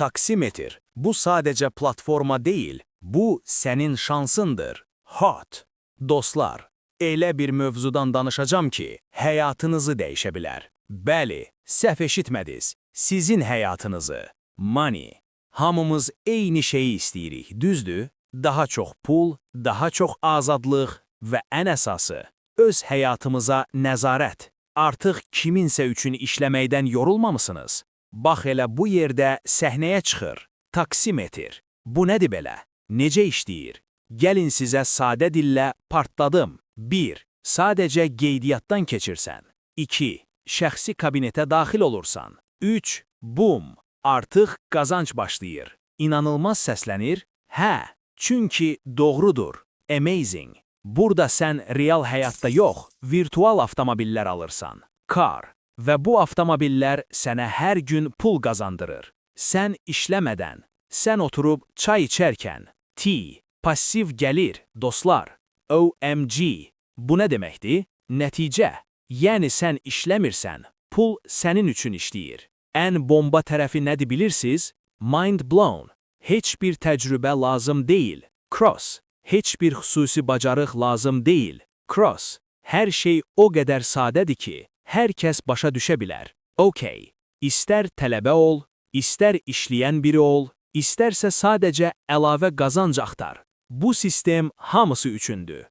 Taksimetr, bu sadece platforma değil, bu senin şansındır. Hot. Dostlar, elə bir mövzudan danışacağım ki, həyatınızı dəyişə bilər. Bəli, səhv eşitmədiniz, sizin həyatınızı. Money. Hamımız eyni şeyi istəyirik, düzdür? Daha çox pul, daha çox azadlıq və ən əsası, öz həyatımıza nəzarət. Artıq kiminsə üçün işləməkdən yorulmamısınız? Bax elə bu yerdə səhnəyə çıxır. Taksimetr. Bu nədir belə? Necə işləyir? Gəlin sizə sadə dillə partladım. 1. Sadəcə qeydiyyatdan keçirsən. 2. Şəxsi kabinetə daxil olursan. 3. Bum. Artıq qazanc başlayır. İnanılmaz səslənir? Hə, çünki doğrudur. Amazing. Burada sən real həyatda yox, virtual avtomobillər alırsan. Car. Və bu avtomobillər sənə hər gün pul qazandırır. Sən işləmədən, sən oturub çay içərkən. T. Passiv gəlir, dostlar. OMG. Bu nə deməkdir? Nəticə. Yəni sən işləmirsən, pul sənin üçün işləyir. Ən bomba tərəfi nədir bilirsiniz? Mind blown. Heç bir təcrübə lazım deyil. Cross. Heç bir xüsusi bacarıq lazım deyil. Cross. Hər şey o qədər sadədir ki, hər kəs başa düşə bilər. OK. İstər tələbə ol, istər işləyən biri ol, istərsə sadəcə əlavə qazanc axtar. Bu sistem hamısı üçündür.